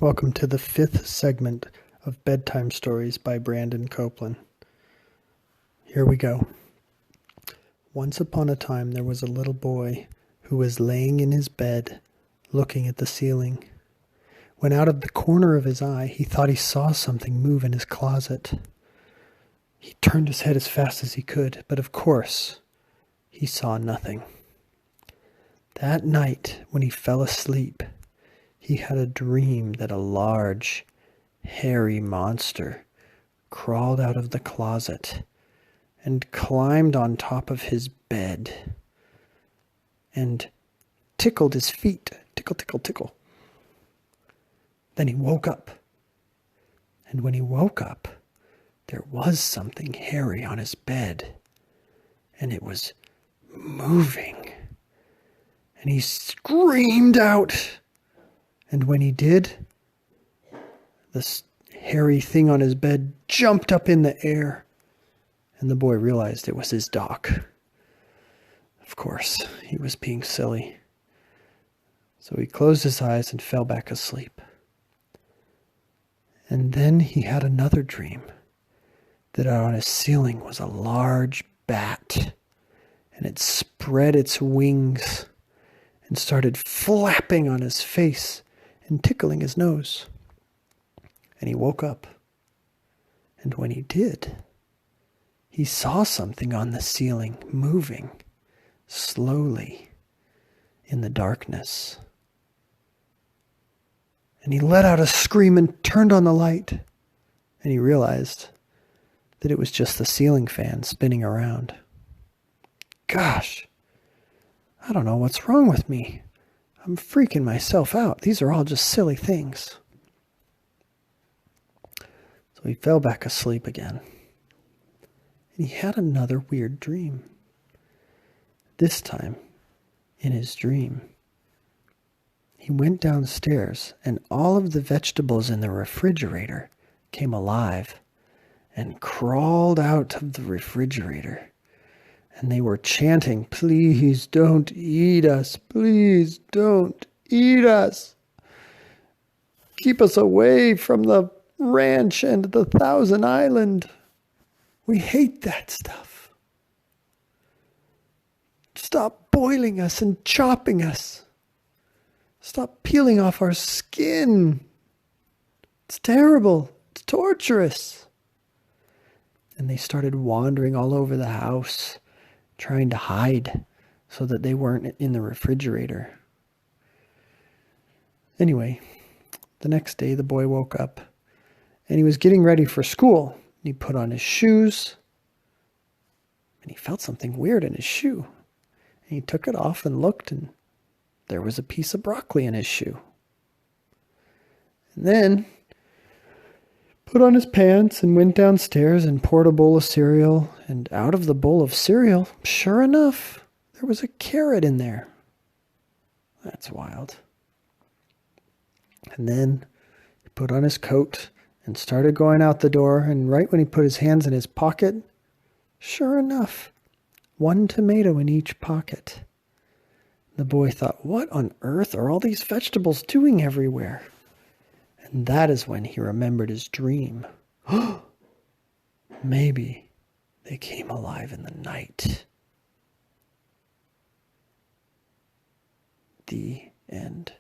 Welcome to the fifth segment of Bedtime Stories by Brandon Copeland. Here we go. Once upon a time there was a little boy who was laying in his bed looking at the ceiling. When out of the corner of his eye he thought he saw something move in his closet. He turned his head as fast as he could, but of course he saw nothing. That night when he fell asleep, he had a dream that a large, hairy monster crawled out of the closet and climbed on top of his bed and tickled his feet. Tickle, tickle, tickle. Then he woke up. And when he woke up, there was something hairy on his bed. And it was moving. And he screamed out. And when he did, this hairy thing on his bed jumped up in the air, and the boy realized it was his dog. Of course, he was being silly. So he closed his eyes and fell back asleep. And then he had another dream, that on his ceiling was a large bat, and it spread its wings and started flapping on his face and tickling his nose. And he woke up. And when he did, he saw something on the ceiling moving slowly in the darkness. And he let out a scream and turned on the light. And he realized that it was just the ceiling fan spinning around. Gosh, I don't know what's wrong with me. I'm freaking myself out. These are all just silly things. So he fell back asleep again. And he had another weird dream. This time, in his dream, he went downstairs and all of the vegetables in the refrigerator came alive and crawled out of the refrigerator. And they were chanting, "Please don't eat us. Please don't eat us. Keep us away from the ranch and the Thousand Island. We hate that stuff. Stop boiling us and chopping us. Stop peeling off our skin. It's terrible. It's torturous." And they started wandering all over the house, trying to hide so that they weren't in the refrigerator. Anyway, the next day the boy woke up and he was getting ready for school. He put on his shoes and he felt something weird in his shoe. And he took it off and looked, and there was a piece of broccoli in his shoe. And then put on his pants and went downstairs and poured a bowl of cereal. And out of the bowl of cereal, sure enough, there was a carrot in there. That's wild. And then he put on his coat and started going out the door. And right when he put his hands in his pocket, sure enough, one tomato in each pocket. The boy thought, what on earth are all these vegetables doing everywhere? And that is when he remembered his dream. Maybe they came alive in the night. The end.